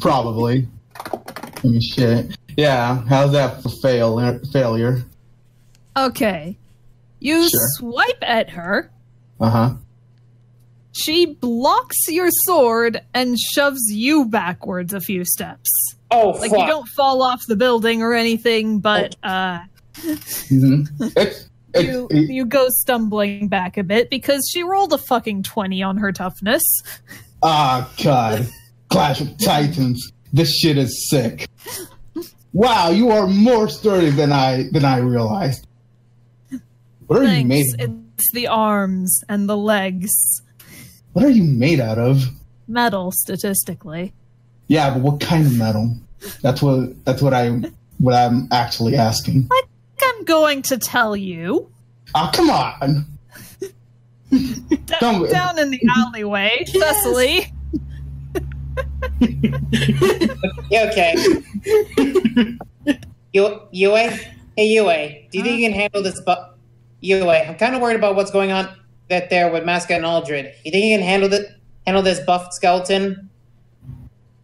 Probably. I mean, shit. Yeah, how's that for failure? Okay. You Sure. swipe at her. Uh-huh. She blocks your sword and shoves you backwards a few steps. Oh, Like, fuck. you don't fall off the building or anything, but, you go stumbling back a bit because she rolled a fucking 20 on her toughness. Ah, God. Clash of Titans. This shit is sick. Wow, you are more sturdy than I realized. What are you made of? It's the arms and the legs. What are you made out of? Metal, statistically. Yeah, but what kind of metal? That's what I'm actually asking. I think I'm going to tell you. Oh, come on. Down in the alleyway, Cecily. Yeah, okay. Yue? Hey, Yue. Do you think you can handle this? Yue, I'm kind of worried about what's going on there with Maska and Aldred. You think you can handle this buffed skeleton?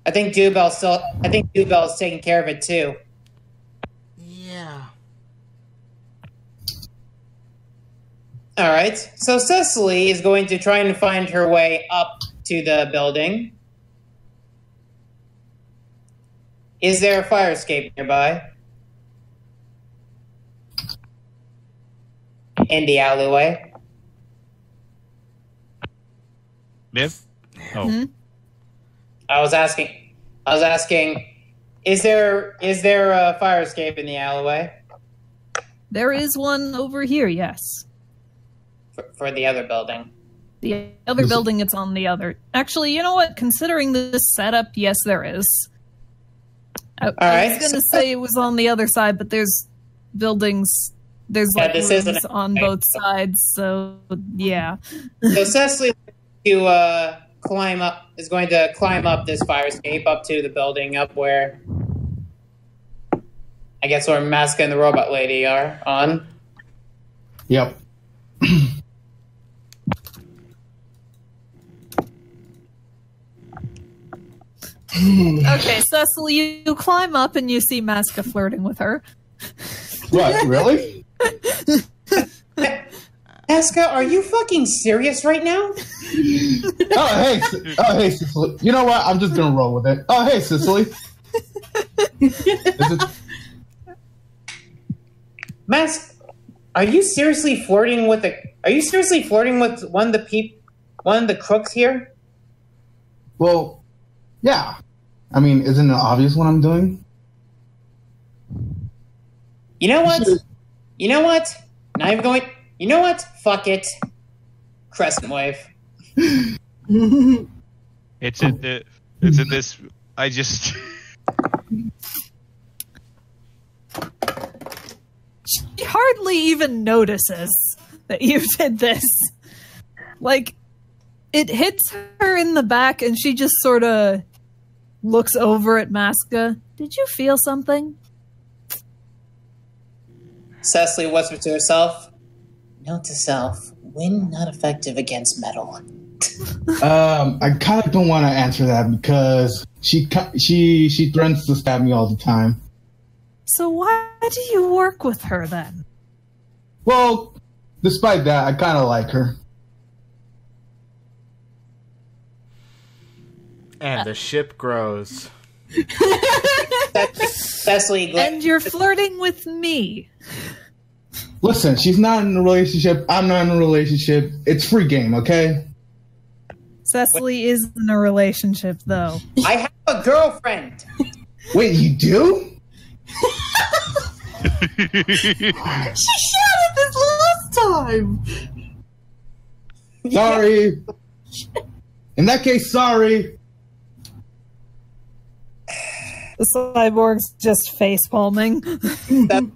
I think Dubel's taking care of it too. Yeah. All right. So Cecily is going to try and find her way up to the building. Is there a fire escape nearby? In the alleyway. Myth? Oh. Mm-hmm. I was asking, is there a fire escape in the alleyway? There is one over here, yes. For the other building. The other building, it's on the other. Actually, you know what? Considering this setup, yes, there is. I was going to say it was on the other side, but there's buildings. There's like rooms on both sides, so yeah. So Cecily is going to climb up this fire escape up to the building up where I guess where Maska and the robot lady are on. Yep. Okay, Cecily, you climb up and you see Maska flirting with her. What, really? Maska, are you fucking serious right now? hey, Cicely. You know what? I'm just gonna roll with it. Oh, hey, Cicely. Mask, are you seriously flirting with one of the crooks here? Well, yeah. I mean, isn't it obvious what I'm doing? You know what? Not even going. You know what? Fuck it. Crescent wave. It's in this. I just. She hardly even notices that you did this. Like, it hits her in the back and she just sort of looks over at Maska. Did you feel something? Cecily whispers to herself. Note to self, wind not effective against metal. I kind of don't want to answer that because she threatens to stab me all the time. So why do you work with her then? Well, despite that, I kind of like her. And the ship grows. Cecily, and you're flirting with me. Listen, she's not in a relationship. I'm not in a relationship. It's free game, okay? Cecily is in a relationship, though. I have a girlfriend. Wait, you do? She shouted this last time. Sorry. In that case, sorry. The cyborg's just face palming. That's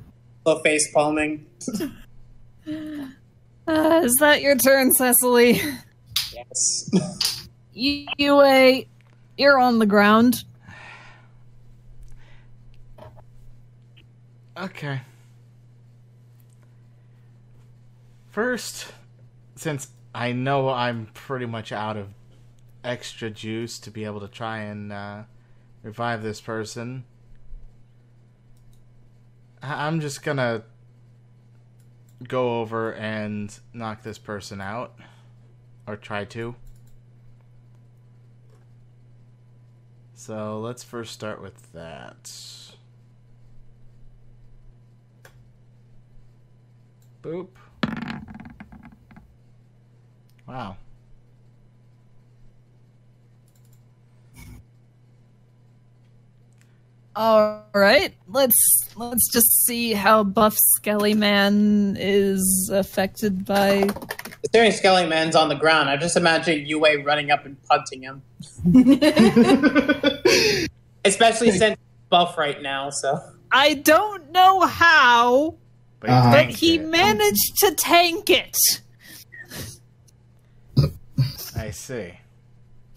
face palming. Is that your turn, Cecily? Yes. You're on the ground. Okay. First, since I know I'm pretty much out of extra juice to be able to try and revive this person. I'm just gonna go over and knock this person out. Or try to. So let's first start with that. Boop. Wow. All right, let's just see how Buff Skelly Man is affected by. Considering Skelly Man's on the ground, I just imagine Yue running up and punting him. Especially since he's buff right now, so. I don't know how, but he it. managed to tank it. I see.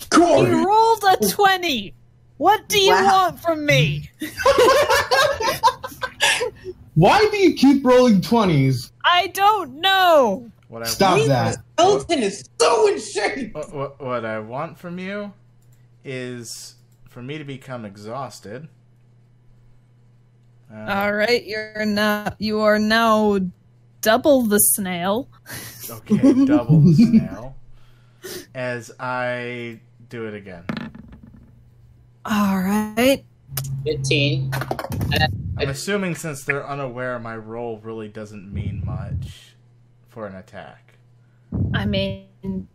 He rolled a 20. What do you want from me? Why do you keep rolling 20s? I don't know. Stop that. Skeleton is so in shape. What I want from you is for me to become exhausted. All right, you are now double the snail. Okay, double the snail. As I do it again. All right. 15. I'm assuming since they're unaware, my roll really doesn't mean much for an attack. I mean,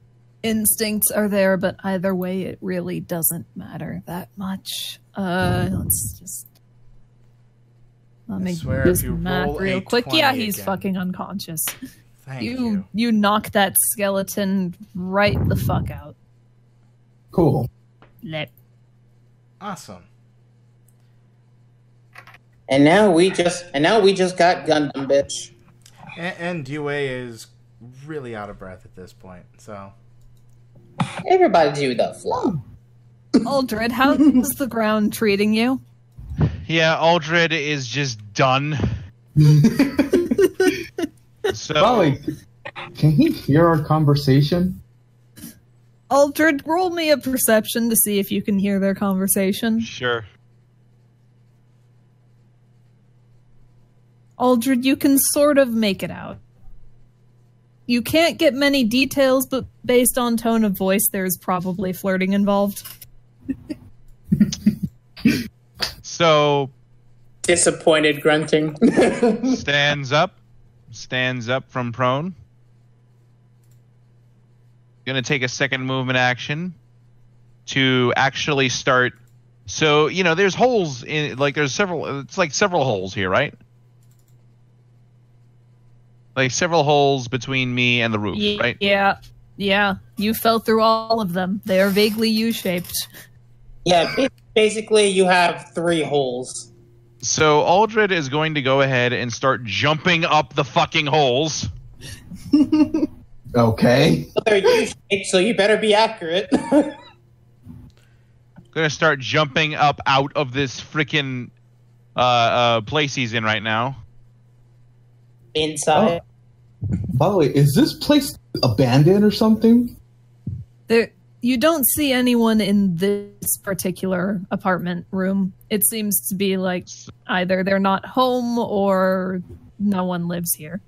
instincts are there, but either way, it really doesn't matter that much. Let's just... Let me swear do if you some math roll real a quick. 20 Yeah, he's again. fucking unconscious. Thank you. You knock that skeleton right the fuck out. Cool. Let. Awesome. And now we just got Gundam, bitch. And Yue is really out of breath at this point, so... Everybody do the flow. Aldred, how's the ground treating you? Yeah, Aldred is just done. So, Molly, can he hear our conversation? Aldred, roll me a perception to see if you can hear their conversation. sure. Aldred, you can sort of make it out. You can't get many details, but based on tone of voice, there's probably flirting involved. So, Disappointed grunting. stands up from prone. Gonna take a second movement action to actually start. So, there's holes in, there's several, it's like several holes here, right? Like several holes between me and the roof, right? Yeah. You fell through all of them. They are vaguely U-shaped. Yeah, basically you have 3 holes. So Aldred is going to go ahead and start jumping up the fucking holes. Okay. They're U-shaped, so you better be accurate. Going to start jumping up out of this freaking place he's in right now. Inside. By the way, is this place abandoned or something? You don't see anyone in this particular apartment room. It seems to be like either they're not home or no one lives here.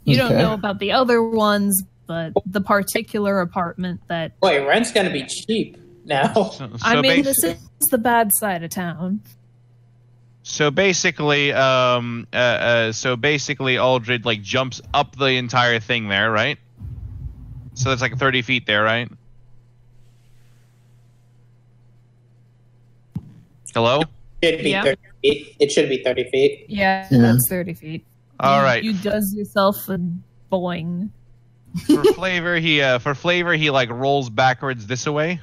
You don't know about the other ones, but the particular apartment that... Wait, rent's gonna be cheap now. This is the bad side of town. So basically, Aldred jumps up the entire thing there, right? So that's like 30 feet there, right? Hello? It should be 30 feet. It should be 30 feet. Yeah, that's 30 feet. All right. You does yourself a boing. For flavor, he rolls backwards this way.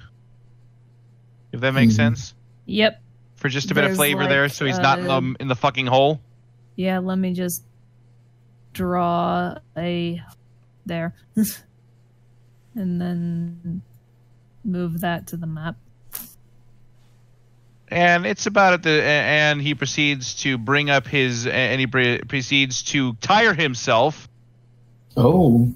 If that makes sense. Yep. For just a bit of flavor there, so he's not in the fucking hole. Yeah, let me just draw a there. And then move that to the map. And it's about at the and he proceeds to bring up his and he proceeds to tire himself. Oh.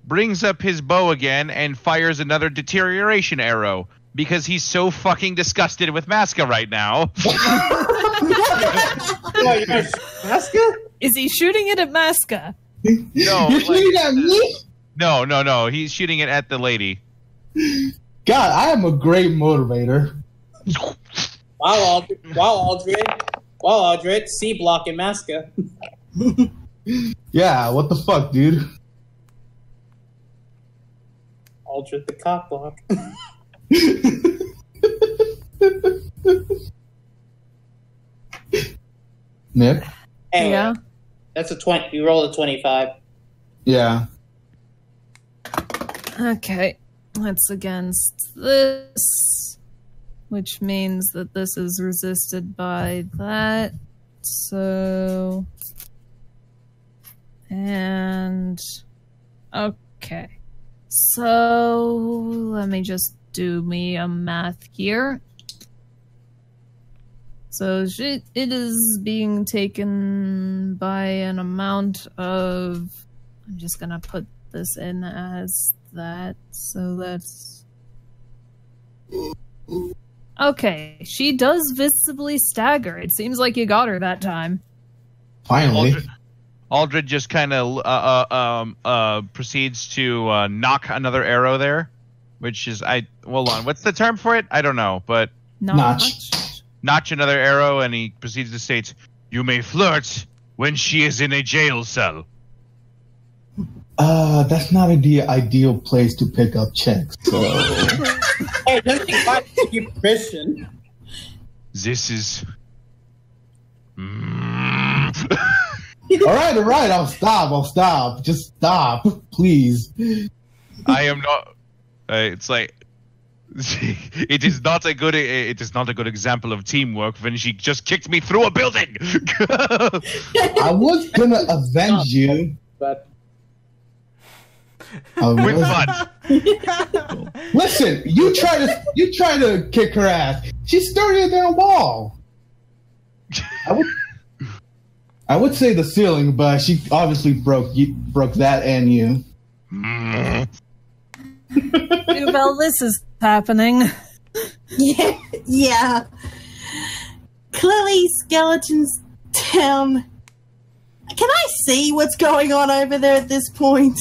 Brings up his bow again and fires another deterioration arrow. because he's so fucking disgusted with Masca right now. Masca? Is he shooting it at Masca? No, You're shooting at me? No. He's shooting it at the lady. God, I am a great motivator. Wow, Aldred, C block and Masca. Yeah, what the fuck, dude? Aldred the cock block. Nick? Anyway, Yeah. that's a 20. You rolled a 25. Yeah. Okay. That's against this, which means that this is resisted by that. So... And... Okay. So, let me just do me a math here. So, it is being taken by an amount of... I'm just gonna put this in as that, so that's... Okay, she does visibly stagger. It seems like you got her that time. Finally. Aldred just kind of proceeds to knock another arrow there, which is hold on. What's the term for it? I don't know, but notch another arrow, and he proceeds to state, "You may flirt when she is in a jail cell." That's not the ideal place to pick up checks. So. Hey, don't you want to give permission? This is. All right. I'll stop. Just stop, please. I am not. It's like it is not a good example of teamwork when she just kicked me through a building. I was gonna avenge you, But With fun. Listen, you try to kick her ass. She's sturdier than a wall. I would say the ceiling, but she obviously broke that and you. Well, this is happening. Yeah. Clearly, skeletons down. Can I see what's going on over there at this point?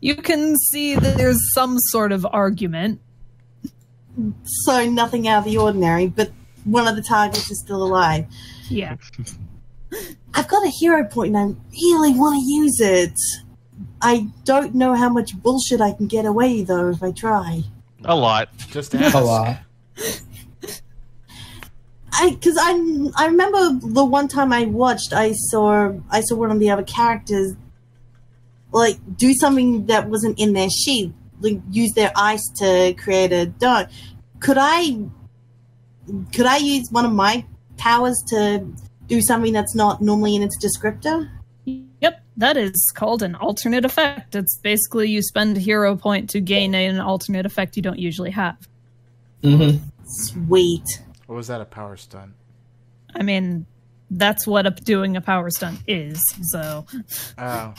You can see that there's some sort of argument. So nothing out of the ordinary, but one of the targets is still alive. Yeah. I've got a hero point and I really want to use it. I don't know how much bullshit I can get away, though, if I try. A lot. Just ask. A lot. Because I remember the one time I watched, I saw one of the other characters like do something that wasn't in their sheet, like use their ice to create a dot. Could I use one of my powers to do something that's not normally in its descriptor? Yep, that is called an alternate effect. It's basically you spend a hero point to gain an alternate effect you don't usually have. Mm-hmm. Sweet. Or was that a power stunt? I mean, that's what doing a power stunt is, so... Oh.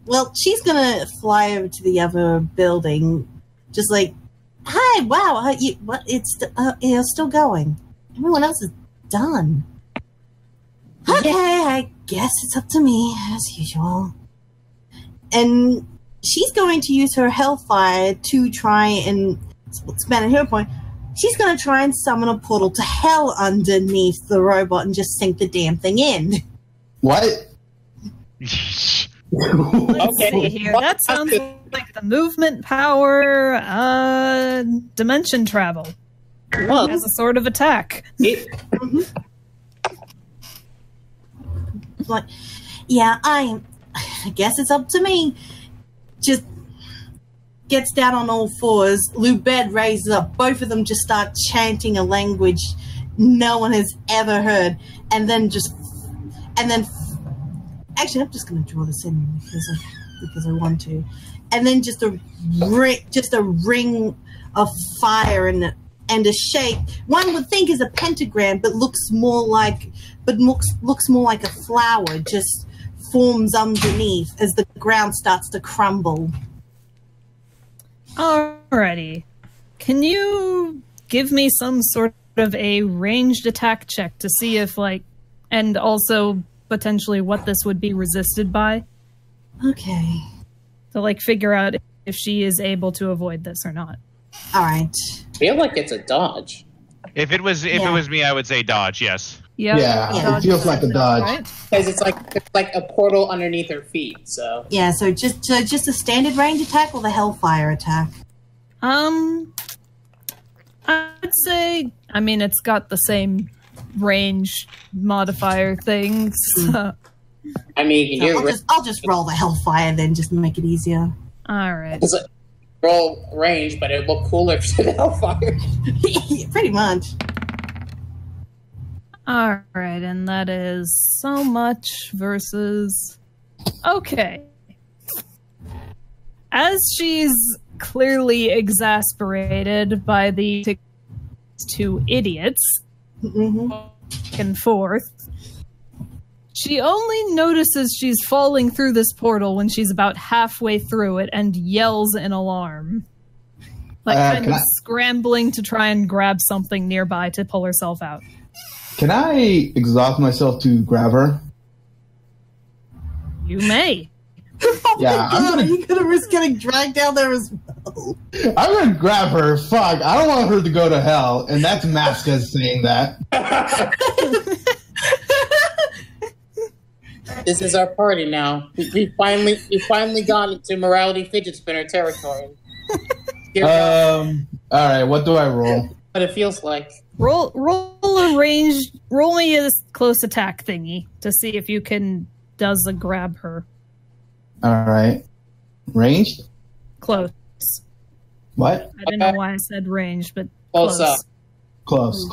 Well, she's gonna fly over to the other building, just like, "Hi, wow, it's still going. Everyone else is done. Okay, I guess it's up to me as usual." And she's going to use her Hellfire to try and spend a hero point. She's going to try and summon a portal to hell underneath the robot and just sink the damn thing in. What? Let's see here. That sounds like the movement power, dimension travel. Well, As a sort of attack. Like, yeah, I guess it's up to me. Just gets down on all fours. Lubed raises up. Both of them just start chanting a language no one has ever heard, and then actually, I'm just going to draw this in because I want to, and then just a ring of fire and a shape one would think is a pentagram, but looks more like a flower, just forms underneath as the ground starts to crumble. Alrighty. Can you give me some sort of a ranged attack check to see if, like, and also potentially what this would be resisted by? Okay. To, like, figure out if she is able to avoid this or not. All right. I feel like it's a dodge. If it was me, I would say dodge. Yes. Yeah, it feels like a dodge. Right? Because it's like a portal underneath her feet, so... Yeah, so just a standard range attack or the Hellfire attack? I'd say, I mean, it's got the same range modifier things. I mean, I'll just roll the Hellfire then, just to make it easier. Alright. It's like roll range, but it look cooler to the Hellfire. Pretty much. Alright, and that is so much versus... Okay. As she's clearly exasperated by the two idiots back and forth, she only notices she's falling through this portal when she's about halfway through it and yells in alarm. Like kind of scrambling to try and grab something nearby to pull herself out. Can I exhaust myself to grab her? You may. Yeah, You're gonna risk getting dragged down there as well. I'm gonna grab her. Fuck, I don't want her to go to hell, and that's Maska saying that. This is our party now. We finally got into morality fidget spinner territory. All right, what do I roll? What it feels like. Roll me a close attack thingy to see if you can does a grab her. All right, ranged. Close. What? I didn't know why I said range, but Close up. Close.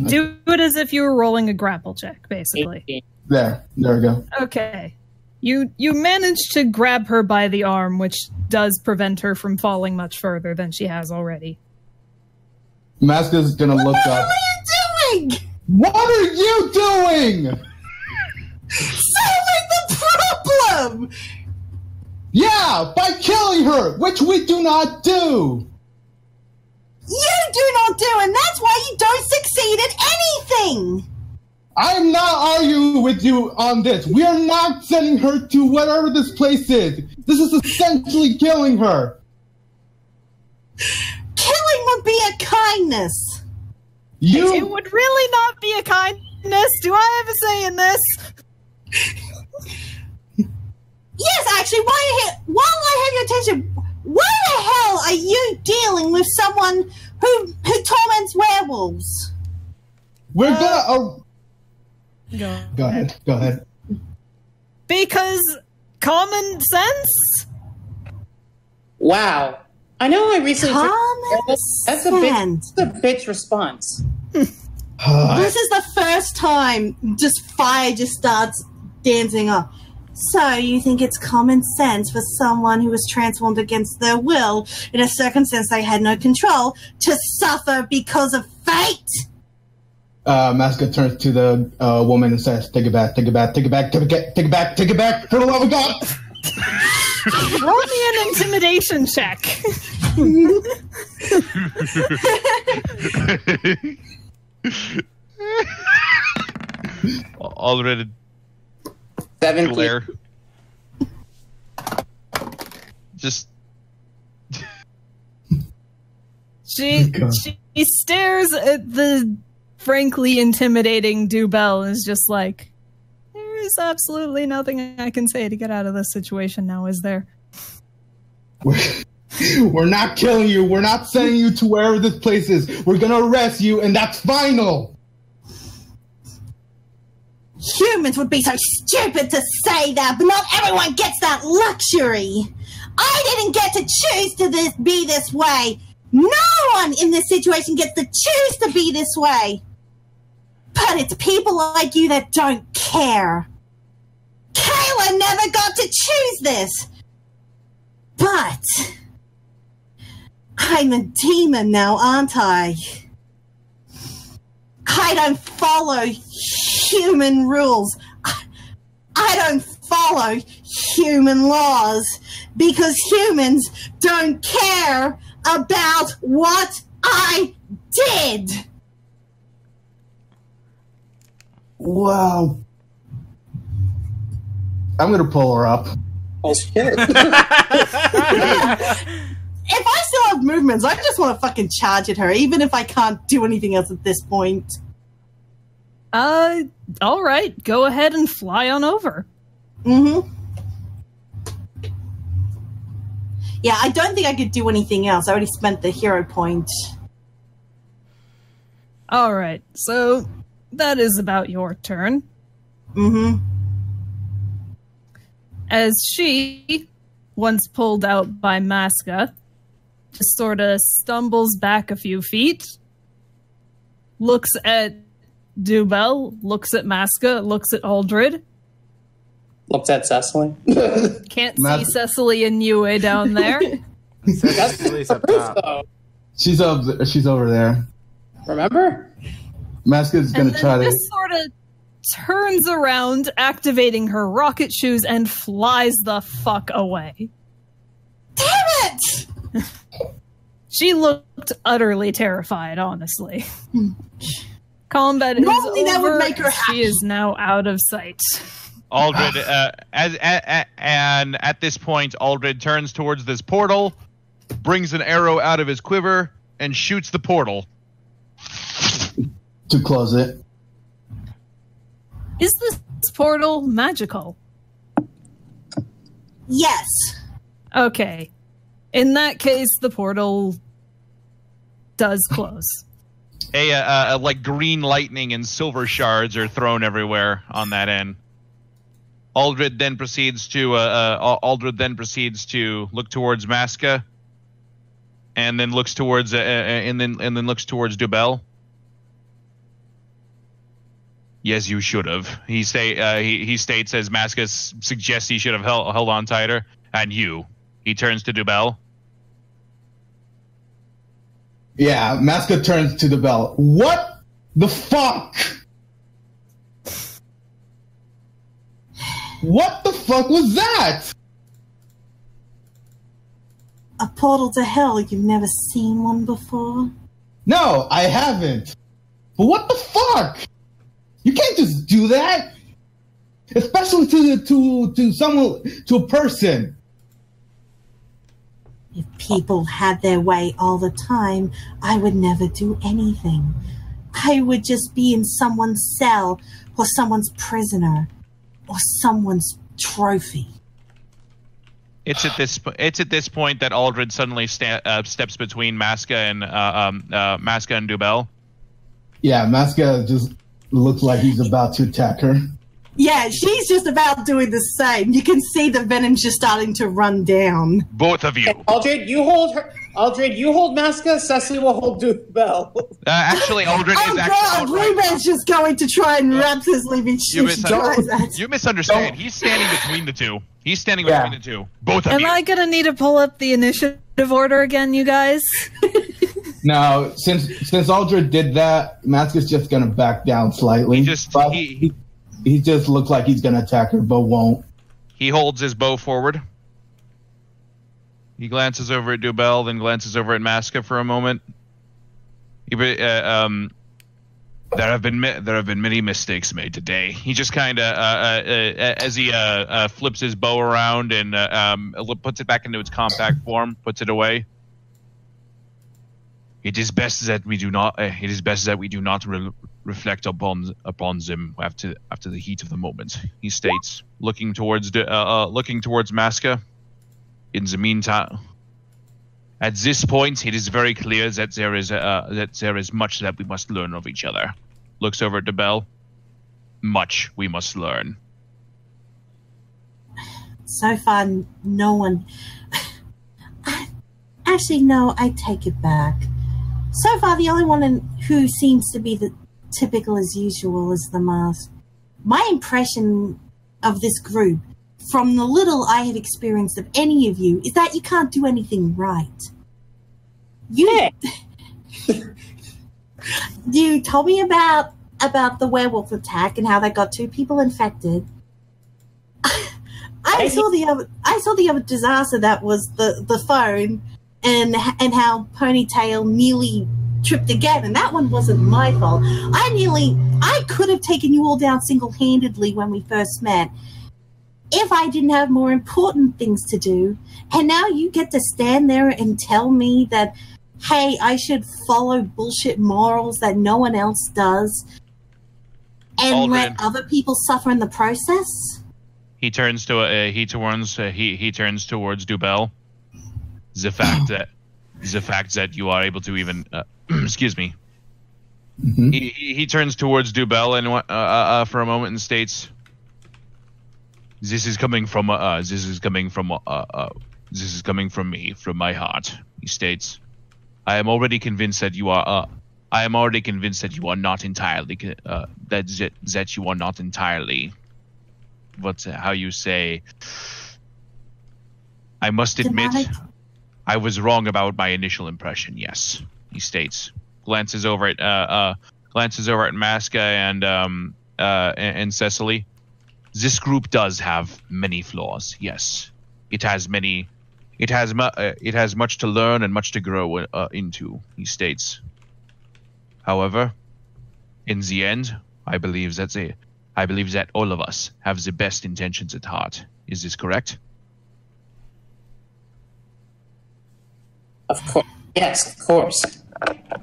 Do it as if you were rolling a grapple check, basically. 18. There we go. Okay. You managed to grab her by the arm, which does prevent her from falling much further than she has already. Maska's gonna look up. What are you doing? What are you doing? Solving the problem! Yeah, by killing her, which we do not do. You do not do, and that's why you don't succeed at anything! I'm not arguing with you on this. We are not sending her to whatever this place is. This is essentially killing her. Killing would be a kindness. It would really not be a kindness. Do I have a say in this? Yes, actually, while I have your attention, why the hell are you dealing with someone who torments werewolves? We're gonna... Go ahead. Because common sense? Wow. I know I recently... That's a bitch response. This is the first time fire just starts dancing up. So, you think it's common sense for someone who was transformed against their will, in a circumstance they had no control, to suffer because of fate? Maska turns to the woman and says, take it back. For the love of God! Roll me an intimidation check. Already. 17. Glare. Just. She stares at the frankly intimidating Dubel and is just like, there is absolutely nothing I can say to get out of this situation now, is there? We're not killing you. We're not sending you to wherever this place is. We're gonna arrest you, and that's final. Humans would be so stupid to say that, but not everyone gets that luxury. I didn't get to choose to be this way. No one in this situation gets to choose to be this way. But it's people like you that don't care. Kayla never got to choose this. But I'm a demon now, aren't I? I don't follow human rules. I don't follow human laws because humans don't care about what I did. Wow. I'm gonna pull her up. Oh shit. If I still have movements, I just want to fucking charge at her, even if I can't do anything else at this point. All right. Go ahead and fly on over. Mm-hmm. Yeah, I don't think I could do anything else. I already spent the hero point. All right. So that is about your turn. Mm-hmm. As she, once pulled out by Masca, just sort of stumbles back a few feet, looks at Dubel, looks at Masca, looks at Aldred. Looks at Cecily. Can't see Cecily and Yue down there. Cecily's up top. She's over there. Remember? Masca's gonna try to. Just sort of turns around, activating her rocket shoes, and flies the fuck away. Damn it! She looked utterly terrified, honestly. Combat is Normally over. that would make her happy. She is now out of sight. Aldred, and at this point, Aldred turns towards this portal, brings an arrow out of his quiver, and shoots the portal. To close it. Is this portal magical? Yes. Okay. In that case, the portal does close. Like green lightning and silver shards are thrown everywhere on that end. Aldred then proceeds to look towards Masca, and then looks towards looks towards Dubel. Yes, you should have. He states as Masca suggests he should have held on tighter. And you. He turns to Dubel. Yeah, Masca turns to Dubel. What the fuck? What the fuck was that? A portal to hell. You've never seen one before? No, I haven't. But what the fuck? You can't just do that, especially to someone, to a person. If people had their way all the time, I would never do anything. I would just be in someone's cell, or someone's prisoner, or someone's trophy. It's at this point that Aldred suddenly steps between Masca and Dubel. Yeah, Masca just looks like he's about to attack her. Yeah, she's just about doing the same. You can see the venom's just starting to run down. Both of you. Aldred, you hold her. Aldred, you hold Masca. Cecily will hold Dubel. Actually, Aldred is actually. Ruben's just going to try and rapturously be You misunderstand. He's standing between the two. He's standing between the two. Both of you. Am I gonna need to pull up the initiative order again, you guys? No, since Aldred did that, Masca's just gonna back down slightly. He just looks like he's gonna attack her, but won't. He holds his bow forward. He glances over at Dubel, then glances over at Masca for a moment. There have been many mistakes made today. He just kind of, as he flips his bow around and puts it back into its compact form, puts it away. It is best that we do not. Reflect upon them after the heat of the moment. He states, looking towards Masca. In the meantime, at this point, it is very clear that there is much that we must learn of each other. Looks over at Dubel. Much we must learn. So far, no one. Actually, no, I take it back. So far, the only one who seems to be the typical as usual is the mask. My impression of this group, from the little I have experienced of any of you, is that you can't do anything right. You told me about the werewolf attack and how they got 2 people infected. I saw the other disaster that was the phone and how Ponytail nearly tripped again, and that one wasn't my fault. I could have taken you all down single-handedly when we first met if I didn't have more important things to do. And now you get to stand there and tell me that, hey, I should follow bullshit morals that no one else does and Aldrin. let other people suffer in the process? He turns towards Dubel. The fact that you are able to even excuse me. Mm-hmm. He turns towards Dubel and for a moment and states, "This is coming from me, from my heart." He states, "I am already convinced that you are. I am already convinced that you are not entirely that you are not entirely. What's how you say? I must admit, I was wrong about my initial impression." Yes, he states, glances over at Masca and Cecily. "This group does have many flaws. Yes, it has many. It has much to learn and much to grow into." He states. "However, in the end, I believe that all of us have the best intentions at heart. Is this correct?" Of course. Yes, of course.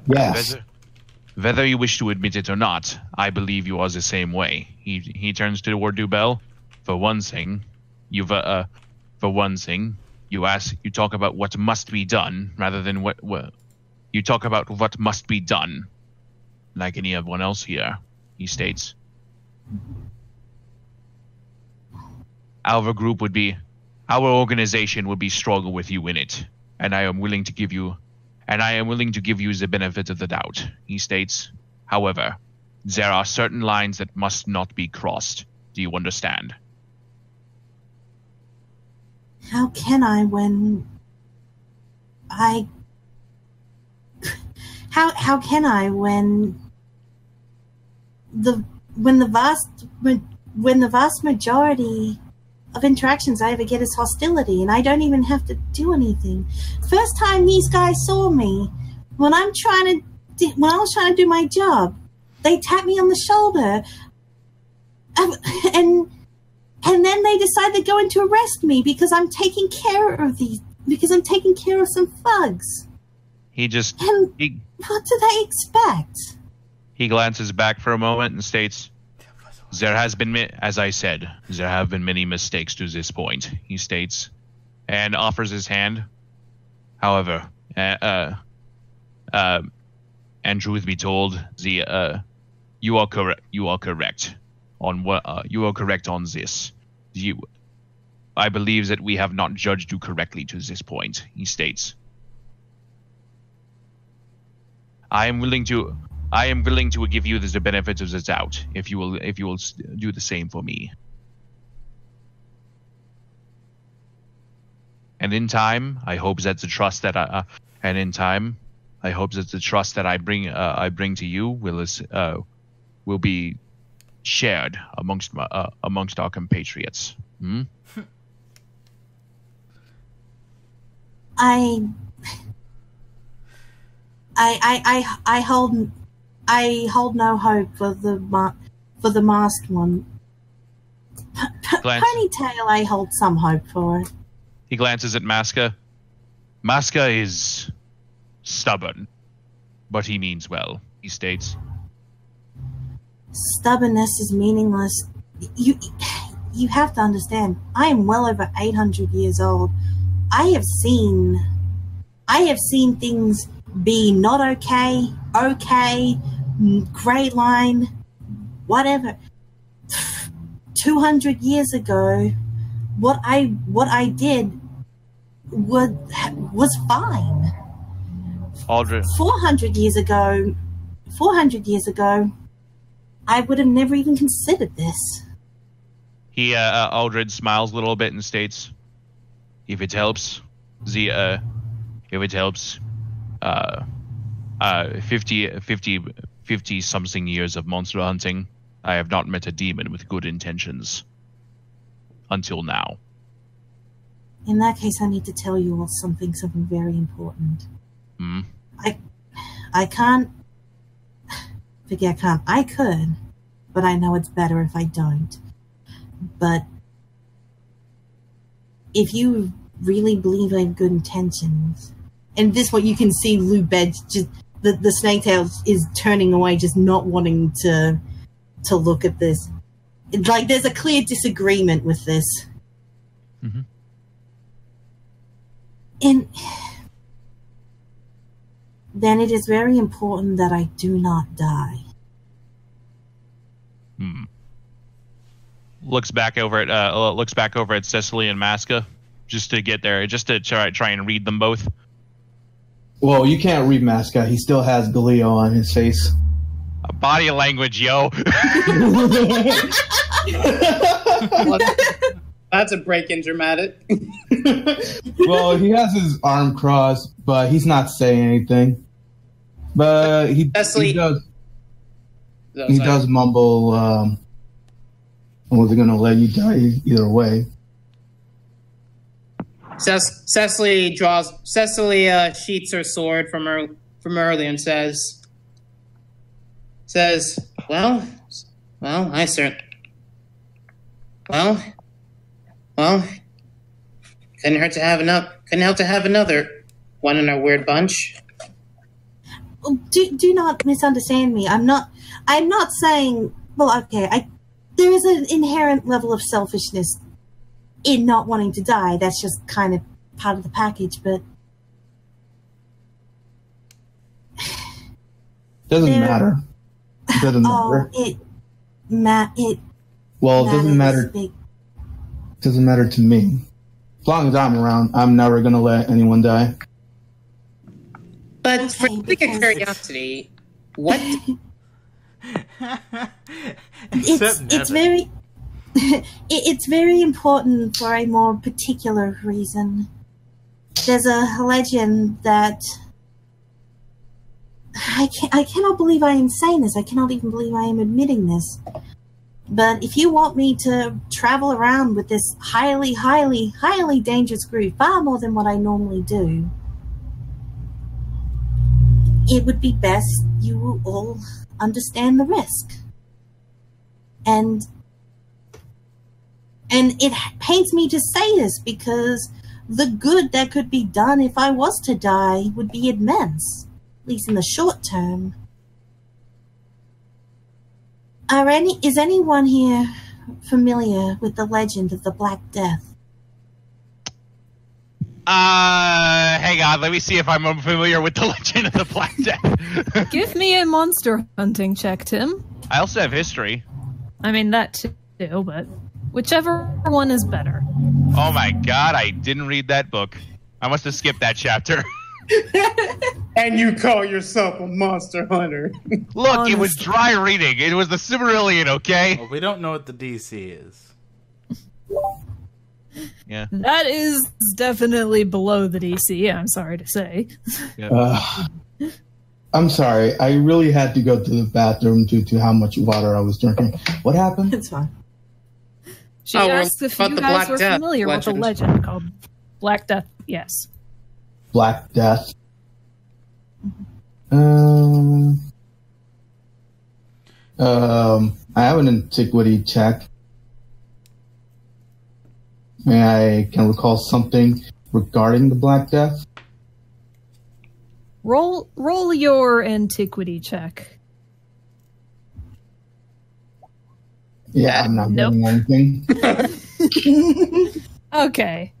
Yes. Whether you wish to admit it or not, I believe you are the same way. He turns toward Dubel. For one thing, you talk about what must be done rather than what you talk about what must be done, like anyone else here. He states, our organization would be stronger with you in it, and I am willing to give you the benefit of the doubt. He states, however, there are certain lines that must not be crossed. Do you understand? How can I when I... How can I when the vast majority of interactions I ever get is hostility, and I don't even have to do anything. First time these guys saw me, when I was trying to do my job, they tapped me on the shoulder, and then they decide they're going to arrest me because I'm taking care of some thugs. What do they expect? He glances back for a moment and states, there have been many mistakes to this point, he states, and offers his hand. However, and truth be told, you are correct. You are correct on this. I believe that we have not judged you correctly to this point, he states. I am willing to give you the benefit of the doubt if you will do the same for me. And in time, I hope that the trust that I bring to you will be shared amongst our compatriots. Hmm? I hold no hope for the masked one. Ponytail, I hold some hope for it. He glances at Masca. Masca is stubborn, but he means well, he states. Stubbornness is meaningless. You have to understand, I am well over 800 years old. I have seen things be not okay, gray line, whatever. 200 years ago, what I did was fine. Aldrin. 400 years ago, I would have never even considered this. He Aldrin smiles a little bit and states, "If it helps, 50 something years of monster hunting, I have not met a demon with good intentions until now." In that case, I need to tell you all something very important. I can't... Forget I can't. I could, but I know it's better if I don't. But if you really believe I have good intentions, and this what you can see Lubed, just the snake tail is turning away, just not wanting to look at this. It's like there's a clear disagreement with this. Mm-hmm. And then it is very important that I do not die. Looks back over at Cecily and Masca, just to get there, just to try and read them both. Well, you can't read Masca. He still has Galeo on his face. Body language, yo. That's a break in dramatic. Well, he has his arm crossed, but he's not saying anything. But he does mumble, I wasn't going to let you die either way. Cecily sheets her sword from earlier and says, well, couldn't help to have another one in our weird bunch. Do not misunderstand me. I'm not saying, well, okay, there is an inherent level of selfishness in not wanting to die. That's just kind of part of the package, but doesn't matter. It doesn't matter. It doesn't matter. It doesn't matter to me. As long as I'm around, I'm never going to let anyone die. But okay, for the sake of curiosity, what? It's very it's very important for a more particular reason. There's a legend that I cannot believe I am saying this. I cannot even believe I am admitting this. But if you want me to travel around with this highly, highly, highly dangerous group, far more than what I normally do, it would be best you all understand the risk. And it pains me to say this because the good that could be done if I was to die would be immense, at least in the short term. Is anyone here familiar with the legend of the Black Death? Hang on, let me see if I'm familiar with the legend of the Black Death. Give me a monster hunting check, Tim. I also have history. I mean, that too, but whichever one is better. Oh my god, I didn't read that book. I must have skipped that chapter. And you call yourself a monster hunter. Look, Honestly. It was dry reading. It was the Silmarillion, okay? Well, we don't know what the DC is. Yeah. That is definitely below the DC, I'm sorry to say. Yeah. I'm sorry. I really had to go to the bathroom due to how much water I was drinking. What happened? It's fine. She we're asked if about you the guys Black were Death familiar with a legend. legend called Black Death. Yes. Black Death. I have an antiquity check. May I can recall something regarding the Black Death? Roll your antiquity check. Yeah, I'm not Nope. getting anything. Okay.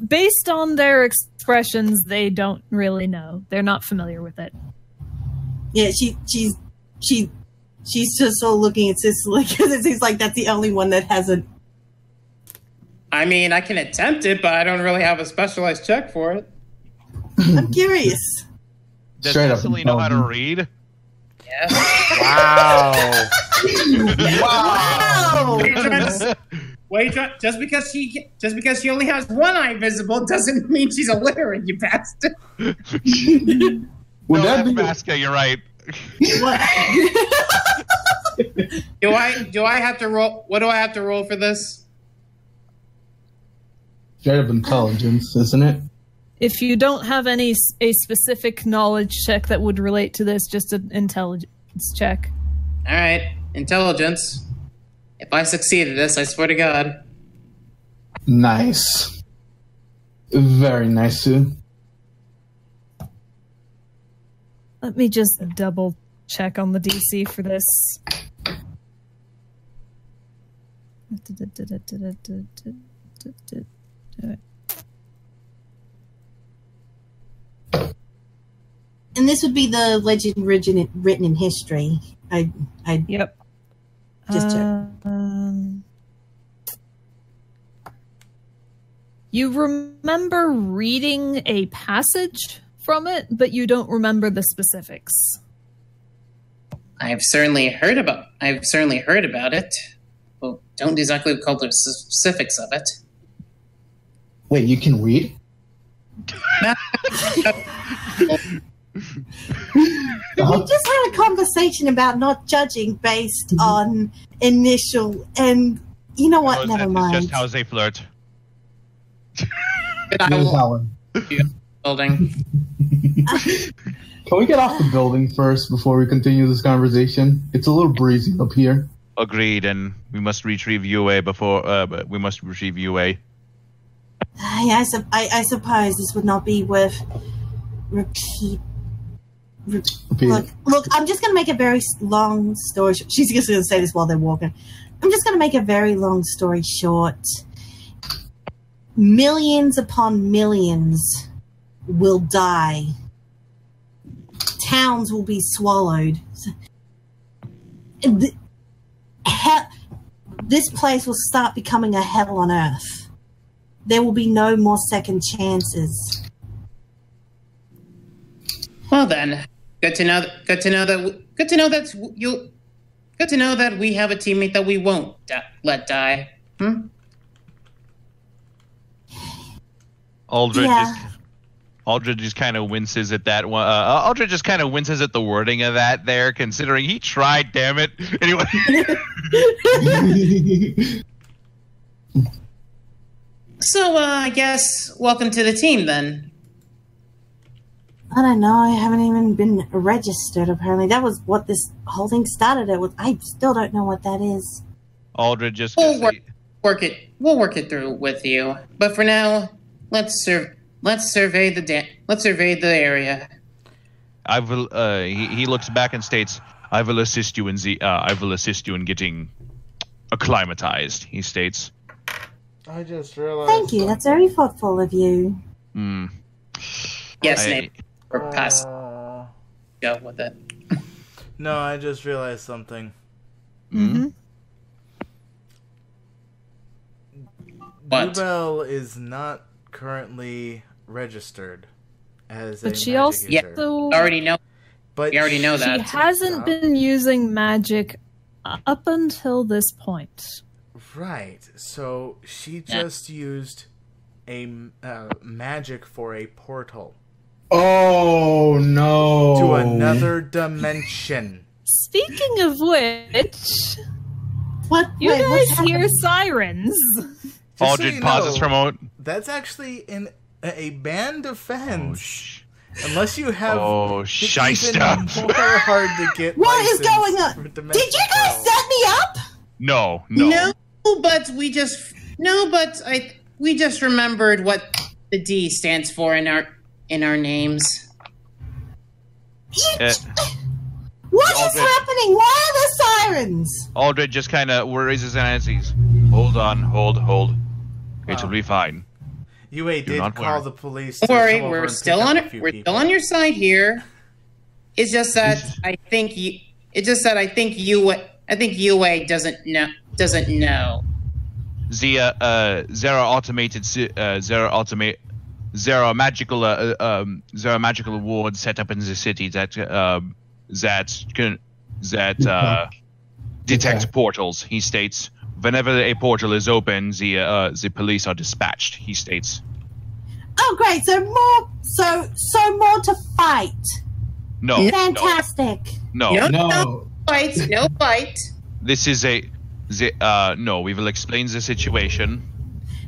Based on their expressions, they don't really know. They're not familiar with it. Yeah, she's just all looking at Cicely because it seems like that's the only one that hasn't. I mean, I can attempt it, but I don't really have a specialized check for it. I'm curious. Does Straight up Cecily know how to read? Yes. Wow. Wow! Just because she only has one eye visible doesn't mean she's illiterate, you bastard. Would No, that that's be Masca, you're right. What? Do I have to roll? What do I have to roll for this? straight up intelligence, isn't it? If you don't have a specific knowledge check that would relate to this, just an intelligence check. All right, intelligence. If I succeed at this, I swear to God. Nice. Very nice, Sue. Let me just double check on the DC for this. And this would be the legend written in history. Yep. Just check. You remember reading a passage from it, but you don't remember the specifics. I've certainly heard about it. Well, don't exactly recall the specifics of it. Wait, you can read? We just had a conversation about not judging based on initial, and you know what? Never mind. It's just how they flirt. Building. Can we get off the building first before we continue this conversation? It's a little breezy up here. Agreed, and we must retrieve UA before. We must retrieve UA. I suppose this would not be worth repeat. Look, I'm just going to make a very long story. She's just going to say this while they're walking. I'm just going to make a very long story short. Millions upon millions will die. Towns will be swallowed. This place will start becoming a hell on earth. There will be no more second chances. Well then, good to know that we have a teammate that we won't let die. Aldred just kind of winces at that one. Aldred just kind of winces at the wording of that there, considering he tried, damn it. Anyway. So, I guess, welcome to the team, then. I don't know. I haven't even been registered, apparently. That was what this whole thing started at. I still don't know what that is. Aldred just... We'll work it through with you. But for now, let's survey the area. I will. He looks back and states, "I will assist you in getting acclimatized." He states. I just realized. Thank you. That's very thoughtful of you. Yes, Nate. Or pass. Go with it. No, I just realized something. Mm-hmm. Bluebell is not currently registered as a she magic also user. Already know. But we already know that. She hasn't been using magic up until this point. Right. So she just used a magic for a portal. Oh no! To another dimension. Speaking of which, you Wait, guys hear sirens? Aldred pauses for a moment. That's actually in a band defense. Unless you have shyster. More hard to get. What is going on? Did you guys set me up? No. No, but we just remembered what the D stands for in our names. What is happening? Why are there sirens? Aldred just kind of raises his hand and says, "Hold on, hold. It'll be fine." UA did call the police. Don't worry, we're still on your side here. It's just that I think UA doesn't know. There are magical awards set up in the city that detect portals. He states, whenever a portal is open, the police are dispatched. He states. Oh, great! So more to fight. No. Fantastic. No fight. No fight. This is no. We will explain the situation.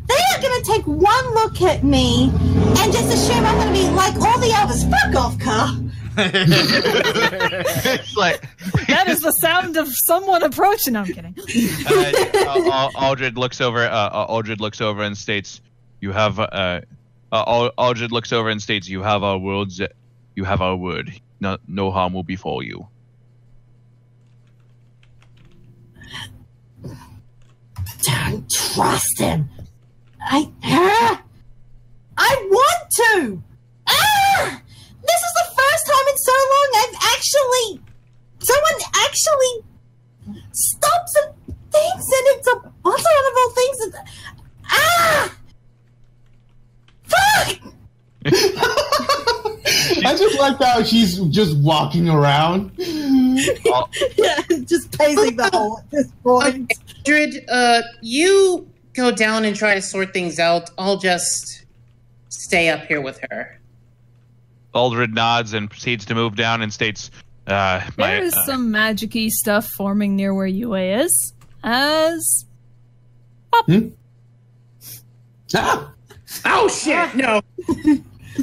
They not going to take one look at me and just assume I'm going to be like all the others. Fuck off, Car. It's like that is the sound of someone approaching. No, I'm kidding. Aldred looks over. Aldred looks over and states, "You have." Aldred looks over and states, "You have our words. You have our word. No harm will befall you." Don't trust him. I want to. This is the first time in so long someone actually stops and thinks, and it's a bunch of things. Fuck! I just like how she's just walking around. Yeah, just pacing the hole at this point. Aldred, you go down and try to sort things out. I'll just stay up here with her. Aldred nods and proceeds to move down and states, there is some magic-y stuff forming near where UA is. As... Ah! Oh, shit! No!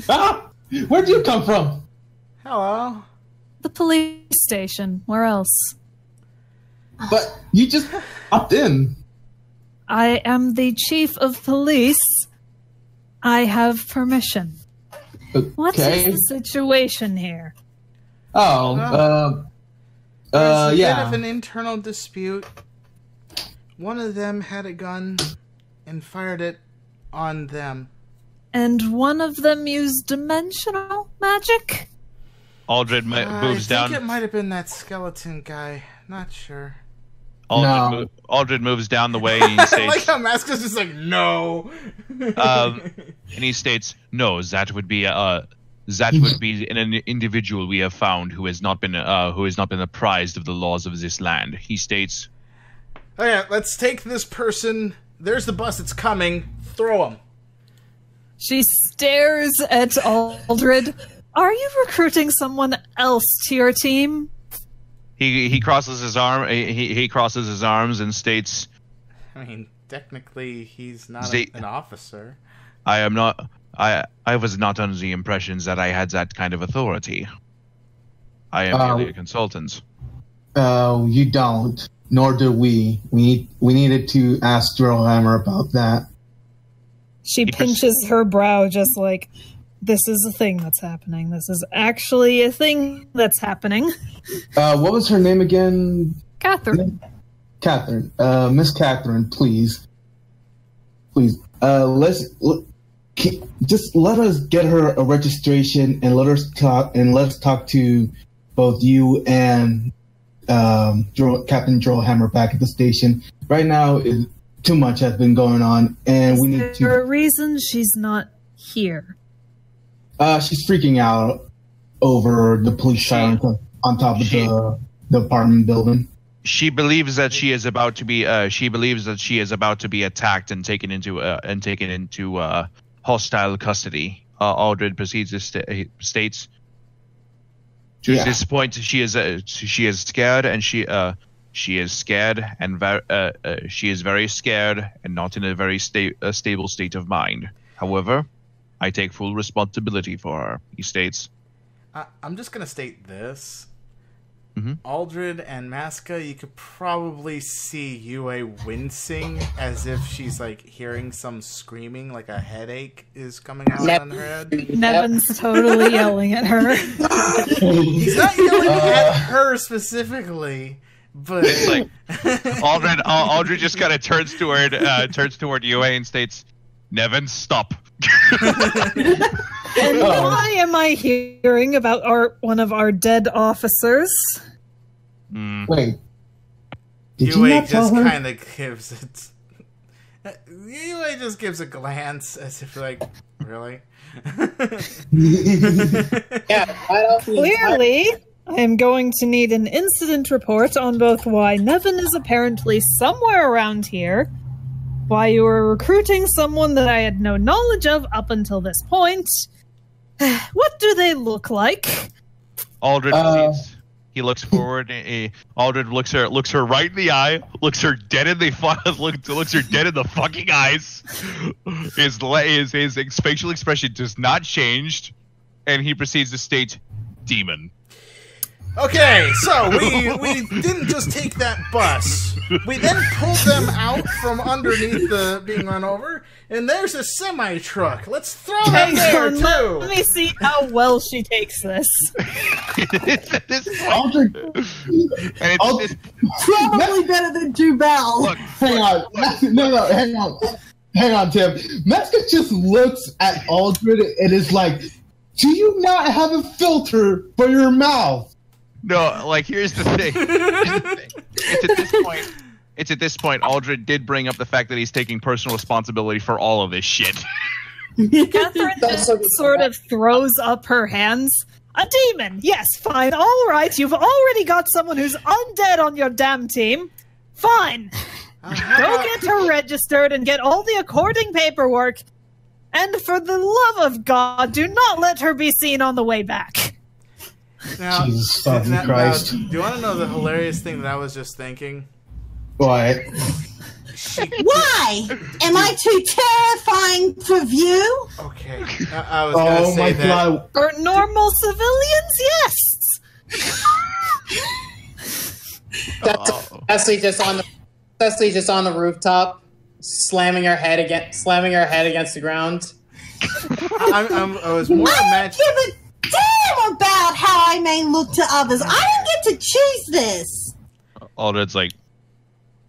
Ah! Where'd you come from? Hello. The police station. Where else? But you just popped in. I am the chief of police. I have permission. Okay. What is the situation here? Oh, There's a yeah. bit of an internal dispute. One of them had a gun and fired it on them. And one of them used dimensional magic? Aldred moves down. I think it might have been that skeleton guy. Not sure. Aldred moves down the way and he I states, like how Masca's just like, no. and he states, "No, that would be an individual we have found who has not been apprised of the laws of this land." He states, Oh yeah, let's take this person. There's the bus. It's coming. Throw him. She stares at Aldred. Are you recruiting someone else to your team? He crosses his arm. He crosses his arms and states, I mean, technically, he's not an officer. "I am not. I was not under the impressions that I had that kind of authority. I am merely a consultant." You don't. Nor do we. We needed to ask Drillhammer about that. She pinches her brow just like, this is a thing that's happening. This is actually a thing that's happening. What was her name again? Catherine. Catherine. Miss Catherine, please. Please. Just let us get her a registration and let us talk to both you and Captain Drillhammer back at the station. Right now, too much has been going on, and we need to. Is there a reason she's not here? She's freaking out over the police siren on top of the apartment building. She believes that she is about to be. She believes that she is about to be attacked and taken into hostile custody. Aldred proceeds to states. To this point, she is scared, and she is scared, and she is very scared, and not in a very stable state of mind. However, I take full responsibility for her. He states. I'm just gonna state this. Mm-hmm. Aldred and Masca, you could probably see Yue wincing as if she's like hearing some screaming, like a headache is coming on her head. Nevin's totally yelling at her. He's not yelling at her specifically, but it's like Aldred just kind of turns toward Yue and states, "Nevin, stop." And why am I hearing about one of our dead officers? Wait. Yue just kind of gives it. Yue just gives a glance as if like, really? Yeah. Clearly, I am going to need an incident report on both why Nevin is apparently somewhere around here, why you were recruiting someone that I had no knowledge of up until this point. What do they look like? Aldred proceeds. He looks forward. Aldred looks her right in the eye. Looks her dead in the looks her dead in the fucking eyes. His facial expression does not change, and he proceeds to state, "Demon." Okay, so we didn't just take that bus. We then pulled them out from underneath the being run over, and there's a semi-truck. Let's throw them there, too! Let me see how well she takes this. Probably better than Dubel. Look, hang on. No, hang on, Tim. Meska just looks at Aldred and is like, "Do you not have a filter for your mouth?" No, like, here's the thing. It's at this point, Aldred did bring up the fact that he's taking personal responsibility for all of this shit. Catherine sort of throws up her hands. A demon! Yes, fine, alright, you've already got someone who's undead on your damn team. Fine. Go get her registered and get all the according paperwork. And for the love of God, do not let her be seen on the way back. Now, Jesus fucking Christ. do you want to know the hilarious thing that I was just thinking? What? Why? Am I too terrifying for view? Okay, I was going to say that. God. For normal civilians, yes. Cecily just on the rooftop, slamming her head against the ground. I was more imagining. Give a damn about how I may look to others. I don't get to choose this. Aldred's like,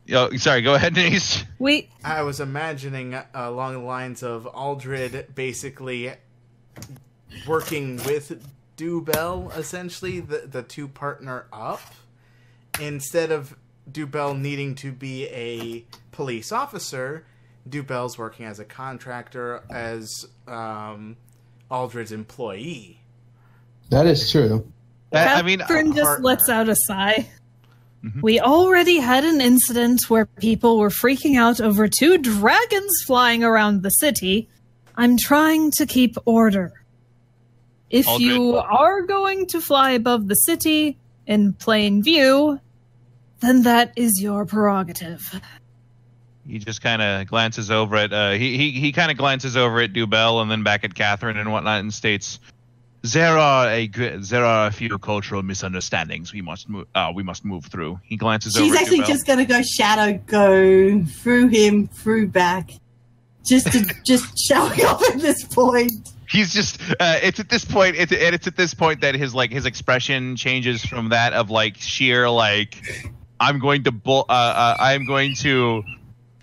"Yo, sorry, go ahead, Denise." I was imagining along the lines of Aldred basically working with Dubel, essentially, the two partner up, instead of Dubel needing to be a police officer. Dubel's working as a contractor, as Aldred's employee. That is true. Catherine just lets out a sigh. Mm-hmm. We already had an incident where people were freaking out over 2 dragons flying around the city. I'm trying to keep order. If you are going to fly above the city in plain view, then that is your prerogative. He just kind of glances over at he kind of glances over at Dubel and then back at Catherine and whatnot and states, There are a few cultural misunderstandings we must move through." He glances over. She's actually just going to go through him, through back, just showing off at this point. He's just it's at this point that his expression changes from that of like sheer like I'm going to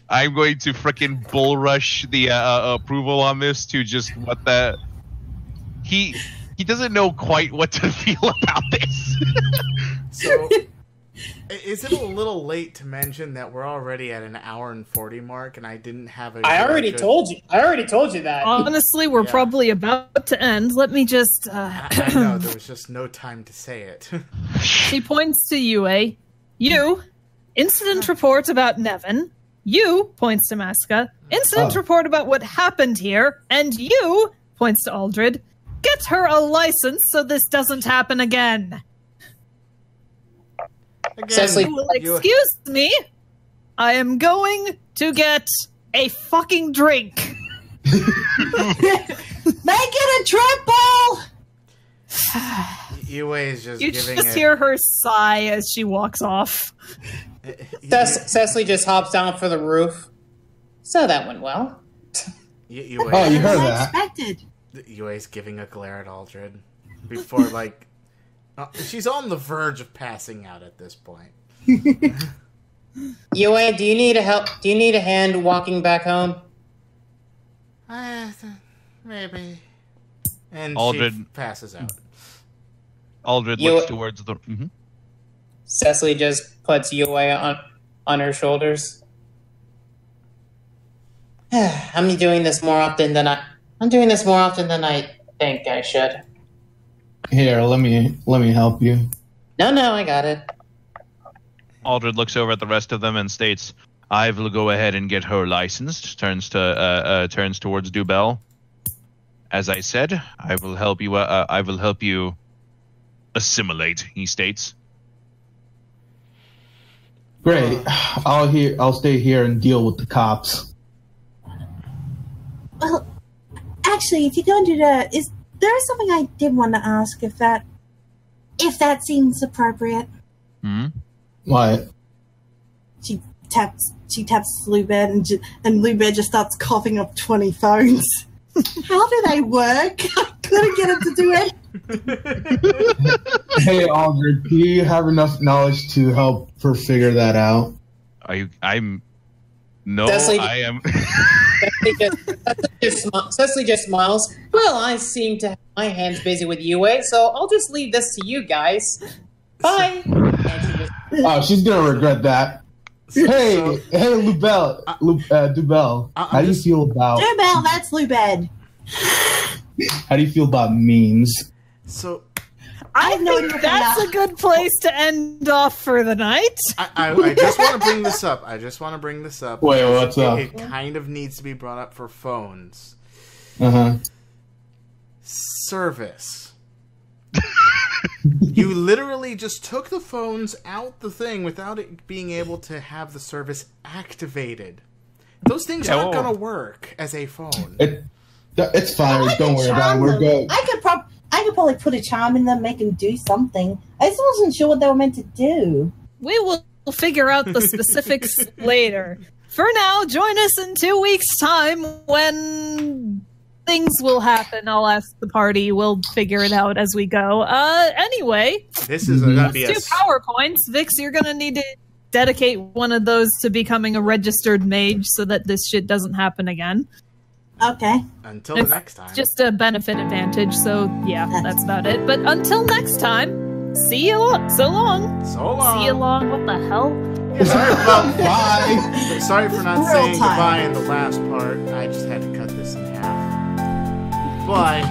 frickin' bull rush the approval on this to just what the he doesn't know quite what to feel about this. So, is it a little late to mention that we're already at an hour and 40 mark, and I didn't have a... I already told you that. Honestly, we're probably about to end. Let me just... I know, there was just no time to say it. She points to Yue. You, incident report about Nevin. You, points to Maska. Incident report about what happened here. And you, points to Aldred. Get her a license so this doesn't happen again. Cecily, excuse me. I am going to get a fucking drink. Make it a triple. Yue is just you giving just hear her sigh as she walks off. Cecily just hops down for the roof. So that went well. Yue, Oh, you heard that. Expected. Yue's giving a glare at Aldred before, like, she's on the verge of passing out at this point. Yue, do you need a hand walking back home? Maybe. And Aldred she passes out. Aldred looks towards the. Mm-hmm. Cecily just puts Yue on her shoulders. I'm doing this more often than I think I should. Here, let me help you. No, I got it. Aldred looks over at the rest of them and states, "I will go ahead and get her licensed." Turns towards Dubel. "As I said, I will help you. I will help you assimilate," he states. Great. I'll stay here and deal with the cops. Well, actually, if you're going to do that, there is something I did want to ask if that seems appropriate. Hmm? What? She taps Bluebird and Bluebird just starts coughing up 20 phones. How do they work? I couldn't get him to do it. Hey, Aldred, do you have enough knowledge to help her figure that out? I am. Cecily just smiles. Well, I seem to have my hands busy with UA, so I'll just leave this to you guys. Bye. Oh, she's gonna regret that. Hey, Dubell. How do you feel about... Dubell, that's Bluebird. How do you feel about memes? So... I think that's a good place to end off for the night. I just want to bring this up. Wait, what's up? It kind of needs to be brought up for phones. Uh-huh. Service. You literally just took the phones out the thing without it being able to have the service activated. Those things aren't going to work as a phone. It's fine. Don't worry about it. We're good. I could probably put a charm in them, make them do something. I just wasn't sure what they were meant to do. We will figure out the specifics later. For now, join us in 2 weeks' time when things will happen. I'll ask the party. We'll figure it out as we go. Anyway, this is going to be 2 PowerPoints. Vix, you're going to need to dedicate one of those to becoming a registered mage so that this shit doesn't happen again. Okay. Until the next time. Just a benefit advantage, so yeah, that's about it. But until next time, see you so long. So long. See you long. What the hell? Bye. Sorry for not saying goodbye in the last part. I just had to cut this in half. Bye.